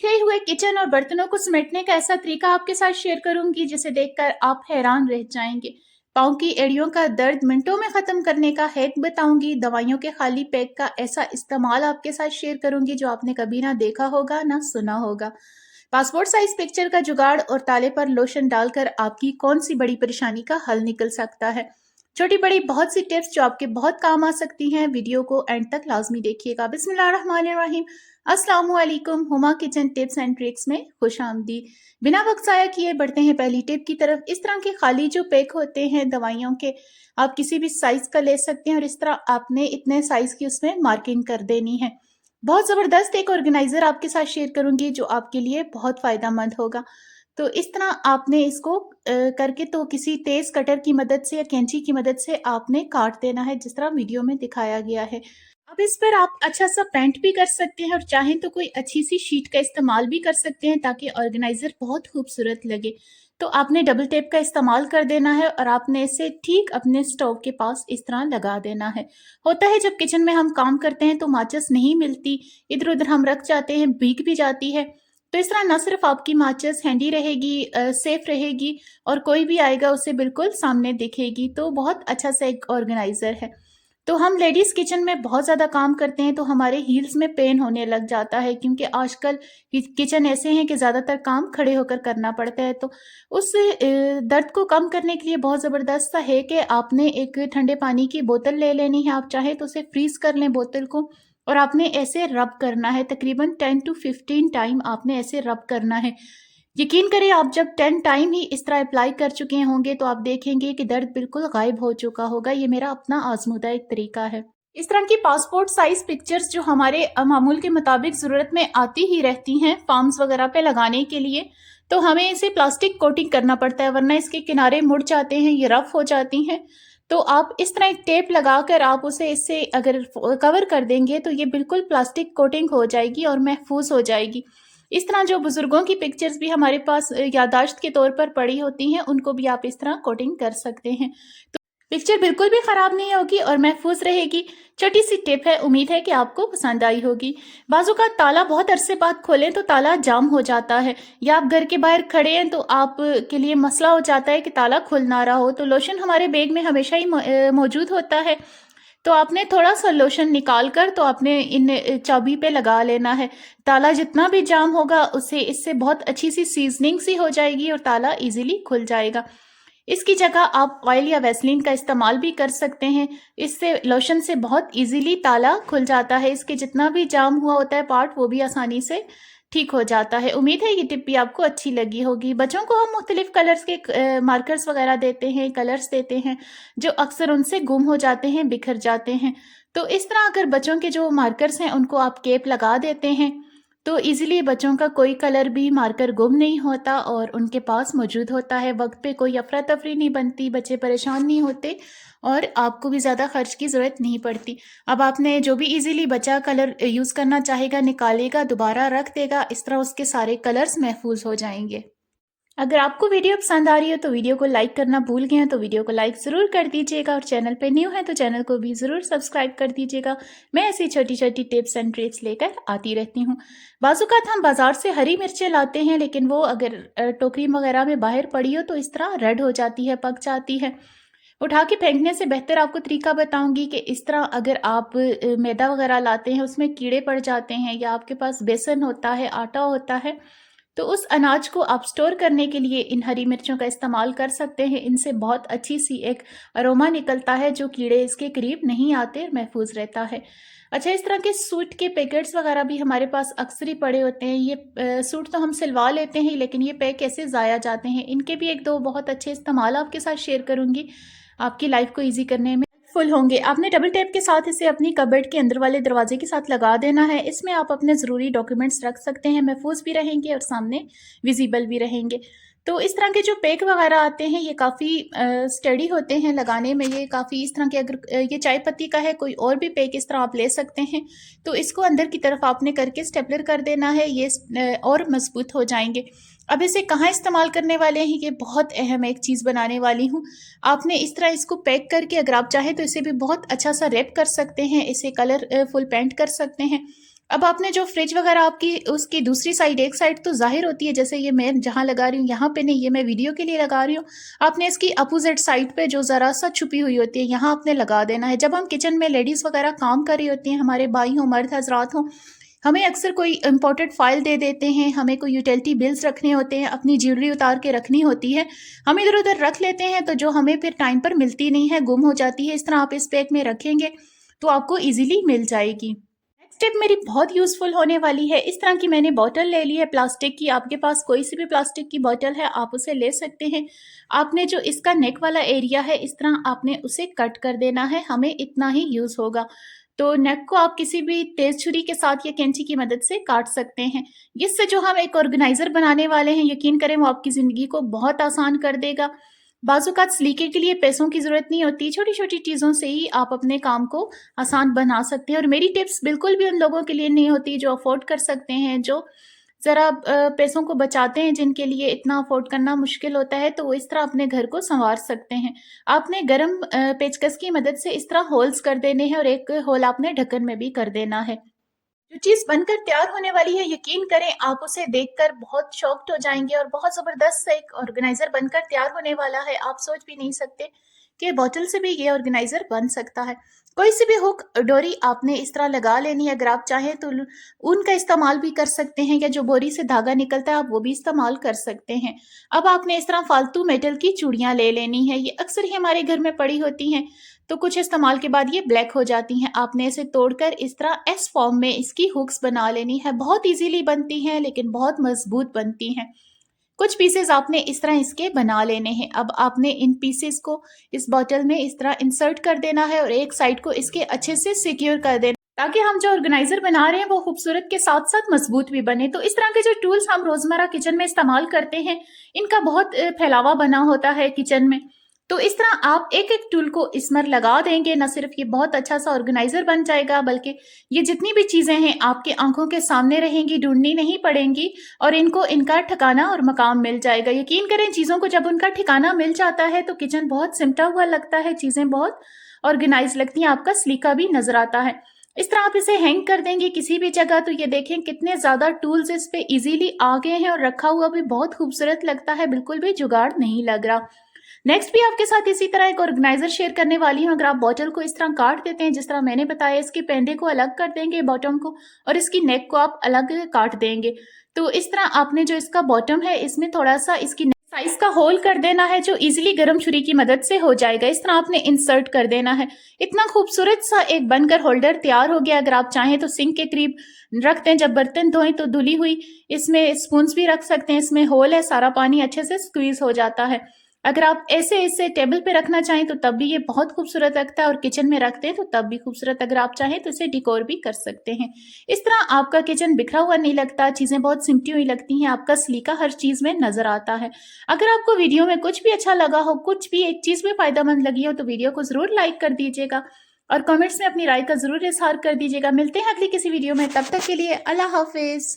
बिखरे हुए किचन और बर्तनों को समेटने का ऐसा तरीका आपके साथ शेयर करूंगी जिसे देखकर आप हैरान रह जाएंगे। पाँव की एड़ियों का दर्द मिनटों में खत्म करने का हैक बताऊंगी। दवाइयों के खाली पैक का ऐसा इस्तेमाल आपके साथ शेयर करूंगी जो आपने कभी ना देखा होगा ना सुना होगा। पासपोर्ट साइज पिक्चर का जुगाड़ और ताले पर लोशन डालकर आपकी कौन सी बड़ी परेशानी का हल निकल सकता है। छोटी बड़ी बहुत सी टिप्स जो आपके बहुत काम आ सकती हैं। वीडियो को एंड तक लाजमी देखिएगा। बिस्मिल्लाहिर्रहमानिर्रहीम। अस्सलाम वालेकुम। Huma kitchen tips and tricks में खुश आमदीद। बिना वक्त ज़ाया किए बढ़ते हैं पहली टिप की तरफ। इस तरह के खाली जो पैक होते हैं दवाइयों के, आप किसी भी साइज का ले सकते हैं और इस तरह आपने इतने साइज की उसमें मार्किंग कर देनी है। बहुत ज़बरदस्त एक ऑर्गेनाइजर आपके साथ शेयर करूंगी जो आपके लिए बहुत फायदेमंद होगा। तो इस तरह आपने इसको करके तो किसी तेज कटर की मदद से या कैंची की मदद से आपने काट देना है जिस तरह वीडियो में दिखाया गया है। अब इस पर आप अच्छा सा पेंट भी कर सकते हैं और चाहें तो कोई अच्छी सी शीट का इस्तेमाल भी कर सकते हैं ताकि ऑर्गेनाइजर बहुत खूबसूरत लगे। तो आपने डबल टेप का इस्तेमाल कर देना है और आपने इसे ठीक अपने स्टोव के पास इस तरह लगा देना है। होता है जब किचन में हम काम करते हैं तो माचिस नहीं मिलती, इधर उधर हम रख जाते हैं, भीग भी जाती है। तो इस तरह न सिर्फ आपकी माचिस हैंडी रहेगी, सेफ रहेगी और कोई भी आएगा उसे बिल्कुल सामने दिखेगी। तो बहुत अच्छा सा एक ऑर्गेनाइजर है। तो हम लेडीज किचन में बहुत ज़्यादा काम करते हैं तो हमारे हील्स में पेन होने लग जाता है क्योंकि आजकल किचन ऐसे हैं कि ज़्यादातर काम खड़े होकर करना पड़ता है। तो उस दर्द को कम करने के लिए बहुत ज़बरदस्त सा है कि आपने एक ठंडे पानी की बोतल ले लेनी है। आप चाहें तो उसे फ्रीज कर लें बोतल को और आपने ऐसे रब करना है। तकरीबन 10 to 15 टाइम आपने ऐसे रब करना है। यकीन करें आप जब 10 टाइम ही इस तरह अप्लाई कर चुके होंगे तो आप देखेंगे कि दर्द बिल्कुल गायब हो चुका होगा। ये मेरा अपना आजमूदा एक तरीका है। इस तरह की पासपोर्ट साइज पिक्चर्स जो हमारे मामूल के मुताबिक ज़रूरत में आती ही रहती हैं फॉर्म्स वगैरह पे लगाने के लिए, तो हमें इसे प्लास्टिक कोटिंग करना पड़ता है वरना इसके किनारे मुड़ जाते हैं, ये रफ हो जाती हैं। तो आप इस तरह एक टेप लगाकर आप उसे इससे अगर कवर कर देंगे तो ये बिल्कुल प्लास्टिक कोटिंग हो जाएगी और महफूज हो जाएगी। इस तरह जो बुजुर्गों की पिक्चर्स भी हमारे पास याददाश्त के तौर पर पड़ी होती हैं उनको भी आप इस तरह कोटिंग कर सकते हैं। तो पिक्चर बिल्कुल भी ख़राब नहीं होगी और महफूज रहेगी। छोटी सी टिप है, उम्मीद है कि आपको पसंद आई होगी। बाजू का ताला बहुत अरसे बाद खोलें तो ताला जाम हो जाता है या आप घर के बाहर खड़े हैं तो आप के लिए मसला हो जाता है कि ताला खुल ना रहा हो। तो लोशन हमारे बैग में हमेशा ही मौजूद होता है। तो आपने थोड़ा सा लोशन निकाल कर तो आपने इन चाबी पे लगा लेना है। ताला जितना भी जाम होगा उससे इससे बहुत अच्छी सी सीजनिंग सी हो जाएगी और ताला इजीली खुल जाएगा। इसकी जगह आप ऑयल या वैसलीन का इस्तेमाल भी कर सकते हैं। इससे लोशन से बहुत इजीली ताला खुल जाता है। इसके जितना भी जाम हुआ होता है पार्ट वो भी आसानी से ठीक हो जाता है। उम्मीद है ये टिप भी आपको अच्छी लगी होगी। बच्चों को हम मुख्तलिफ कलर्स के मार्कर्स वगैरह देते हैं, कलर्स देते हैं जो अक्सर उनसे गुम हो जाते हैं, बिखर जाते हैं। तो इस तरह अगर बच्चों के जो मार्कर्स हैं उनको आप केप लगा देते हैं तो इजीली बच्चों का कोई कलर भी मार्कर गुम नहीं होता और उनके पास मौजूद होता है। वक्त पे कोई अफरा तफरी नहीं बनती, बच्चे परेशान नहीं होते और आपको भी ज़्यादा खर्च की ज़रूरत नहीं पड़ती। अब आपने जो भी इजीली बच्चा कलर यूज़ करना चाहेगा निकालेगा, दोबारा रख देगा, इस तरह उसके सारे कलर्स महफूज हो जाएंगे। अगर आपको वीडियो पसंद आ रही हो तो वीडियो को लाइक करना भूल गए हैं तो वीडियो को लाइक ज़रूर कर दीजिएगा और चैनल पे न्यू है तो चैनल को भी ज़रूर सब्सक्राइब कर दीजिएगा। मैं ऐसी छोटी छोटी टिप्स एंड ट्रिक्स लेकर आती रहती हूँ। बाज़ात हम बाज़ार से हरी मिर्चें लाते हैं लेकिन वो अगर टोकरी वगैरह में बाहर पड़ी हो तो इस तरह रेड हो जाती है, पक जाती है। उठा के फेंकने से बेहतर आपको तरीका बताऊंगी कि इस तरह अगर आप मैदा वगैरह लाते हैं उसमें कीड़े पड़ जाते हैं या आपके पास बेसन होता है, आटा होता है, तो उस अनाज को आप स्टोर करने के लिए इन हरी मिर्चों का इस्तेमाल कर सकते हैं। इनसे बहुत अच्छी सी एक अरोमा निकलता है जो कीड़े इसके करीब नहीं आते, महफूज रहता है। अच्छा, इस तरह के सूट के पैकेट्स वगैरह भी हमारे पास अक्सर ही पड़े होते हैं। ये सूट तो हम सिलवा लेते हैं लेकिन ये पैक ऐसे ज़ाया जाते हैं। इनके भी एक दो बहुत अच्छे इस्तेमाल आपके साथ शेयर करूँगी, आपकी लाइफ को ईजी करने में फुल होंगे। आपने डबल टेप के साथ इसे अपनी कबर्ड के अंदर वाले दरवाजे के साथ लगा देना है। इसमें आप अपने ज़रूरी डॉक्यूमेंट्स रख सकते हैं, महफूज भी रहेंगे और सामने विजिबल भी रहेंगे। तो इस तरह के जो पैक वगैरह आते हैं ये काफ़ी स्टडी होते हैं लगाने में। ये काफ़ी इस तरह के अगर ये चाय पत्ती का है, कोई और भी पैक इस तरह आप ले सकते हैं। तो इसको अंदर की तरफ आपने करके स्टेपलर कर देना है, ये और मजबूत हो जाएंगे। अब इसे कहाँ इस्तेमाल करने वाले हैं, ये बहुत अहम एक चीज़ बनाने वाली हूँ। आपने इस तरह इसको पैक करके अगर आप चाहें तो इसे भी बहुत अच्छा सा रैप कर सकते हैं, इसे कलरफुल पेंट कर सकते हैं। अब आपने जो फ्रिज वगैरह आपकी उसकी दूसरी साइड, एक साइड तो ज़ाहिर होती है, जैसे ये मैं जहाँ लगा रही हूँ यहाँ पे नहीं, ये मैं वीडियो के लिए लगा रही हूँ। आपने इसकी अपोजिट साइड पे जो ज़रा सा छुपी हुई होती है यहाँ आपने लगा देना है। जब हम किचन में लेडीज़ वगैरह काम कर रही होती हैं, हमारे भाई हों, मर्द हजरात हों, हमें अक्सर कोई इम्पोर्टेंट फाइल दे देते हैं, हमें कोई यूटिलिटी बिल्स रखने होते हैं, अपनी ज्वेलरी उतार के रखनी होती है, हम इधर उधर रख लेते हैं, तो जो हमें फिर टाइम पर मिलती नहीं है, गुम हो जाती है। इस तरह आप इस बैग में रखेंगे तो आपको ईजिली मिल जाएगी। टिप मेरी बहुत यूज़फुल होने वाली है। इस तरह की मैंने बॉटल ले ली है प्लास्टिक की। आपके पास कोई सी भी प्लास्टिक की बॉटल है, आप उसे ले सकते हैं। आपने जो इसका नेक वाला एरिया है, इस तरह आपने उसे कट कर देना है, हमें इतना ही यूज़ होगा। तो नेक को आप किसी भी तेज़ छुरी के साथ या कैंची की मदद से काट सकते हैं। इससे जो हम एक ऑर्गेनाइज़र बनाने वाले हैं, यकीन करें वो आपकी ज़िंदगी को बहुत आसान कर देगा। बाज़-औक़ात सलीके के लिए पैसों की ज़रूरत नहीं होती, छोटी-छोटी चीज़ों से ही आप अपने काम को आसान बना सकते हैं। और मेरी टिप्स बिल्कुल भी उन लोगों के लिए नहीं होती जो अफ़ोर्ड कर सकते हैं, जो ज़रा पैसों को बचाते हैं, जिनके लिए इतना अफ़ोर्ड करना मुश्किल होता है, तो वो इस तरह अपने घर को सँवार सकते हैं। आपने गरम पेचकस की मदद से इस तरह होल्स कर देने हैं और एक होल आपने ढक्कन में भी कर देना है। जो चीज़ बनकर तैयार होने वाली है, यकीन करें आप उसे देखकर बहुत शॉक्ड हो जाएँगे और बहुत ज़बरदस्त एक ऑर्गेनाइज़र बनकर तैयार होने वाला है। आप सोच भी नहीं सकते कि बॉटल से भी ये ऑर्गेनाइज़र बन सकता है। कोई सी भी हुक, डोरी आपने इस तरह लगा लेनी है। अगर आप चाहें तो ऊन का इस्तेमाल भी कर सकते हैं, या जो बोरी से धागा निकलता है आप वो भी इस्तेमाल कर सकते हैं। अब आपने इस तरह फालतू मेटल की चूड़ियाँ ले लेनी है। ये अक्सर ही हमारे घर में पड़ी होती हैं, तो कुछ इस्तेमाल के बाद ये ब्लैक हो जाती हैं। आपने इसे तोड़कर इस तरह एस फॉर्म में इसकी हुक्स बना लेनी है। बहुत इजीली बनती हैं, लेकिन बहुत मजबूत बनती हैं। कुछ पीसेस आपने इस तरह इसके बना लेने हैं। अब आपने इन पीसेस को इस बॉटल में इस तरह इंसर्ट कर देना है और एक साइड को इसके अच्छे से सिक्योर कर देना, ताकि हम जो ऑर्गेनाइजर बना रहे हैं वो खूबसूरत के साथ साथ मजबूत भी बने। तो इस तरह के जो टूल्स हम रोजमर्रा किचन में इस्तेमाल करते हैं, इनका बहुत फैलावा बना होता है किचन में। तो इस तरह आप एक एक टूल को इसमें लगा देंगे, न सिर्फ ये बहुत अच्छा सा ऑर्गेनाइजर बन जाएगा, बल्कि ये जितनी भी चीजें हैं आपकी आंखों के सामने रहेंगी, ढूंढनी नहीं पड़ेंगी और इनको इनका ठिकाना और मकाम मिल जाएगा। यकीन करें, चीजों को जब उनका ठिकाना मिल जाता है तो किचन बहुत सिमटा हुआ लगता है, चीजें बहुत ऑर्गेनाइज लगती हैं, आपका सलीका भी नजर आता है। इस तरह आप इसे हैंग कर देंगे किसी भी जगह, तो ये देखें कितने ज्यादा टूल्स इस पे इजीली आ गए हैं और रखा हुआ भी बहुत खूबसूरत लगता है, बिल्कुल भी जुगाड़ नहीं लग रहा। नेक्स्ट भी आपके साथ इसी तरह एक ऑर्गेनाइजर शेयर करने वाली हूँ। अगर आप बॉटल को इस तरह काट देते हैं जिस तरह मैंने बताया, इसके पेंडे को अलग कर देंगे बॉटम को, और इसकी नेक को आप अलग काट देंगे। तो इस तरह आपने जो इसका बॉटम है, इसमें थोड़ा सा इसकी साइज का होल कर देना है, जो इजीली गर्म छुरी की मदद से हो जाएगा। इस तरह आपने इंसर्ट कर देना है। इतना खूबसूरत सा एक बनकर होल्डर तैयार हो गया। अगर आप चाहें तो सिंक के करीब रख दें, जब बर्तन धोएं तो धुली हुई इसमें स्पून्स भी रख सकते हैं। इसमें होल है, सारा पानी अच्छे से स्क्वीज हो जाता है। अगर आप ऐसे इसे टेबल पे रखना चाहें तो तब भी ये बहुत खूबसूरत लगता है, और किचन में रखते हैं तो तब भी खूबसूरत। अगर आप चाहें तो इसे डिकोर भी कर सकते हैं। इस तरह आपका किचन बिखरा हुआ नहीं लगता, चीज़ें बहुत सिमटी हुई लगती हैं, आपका सलीका हर चीज़ में नजर आता है। अगर आपको वीडियो में कुछ भी अच्छा लगा हो, कुछ भी एक चीज़ में फायदेमंद लगी हो, तो वीडियो को ज़रूर लाइक कर दीजिएगा और कमेंट्स में अपनी राय का ज़रूर इजहार कर दीजिएगा। मिलते हैं अगली किसी वीडियो में, तब तक के लिए अल्लाह हाफिज़।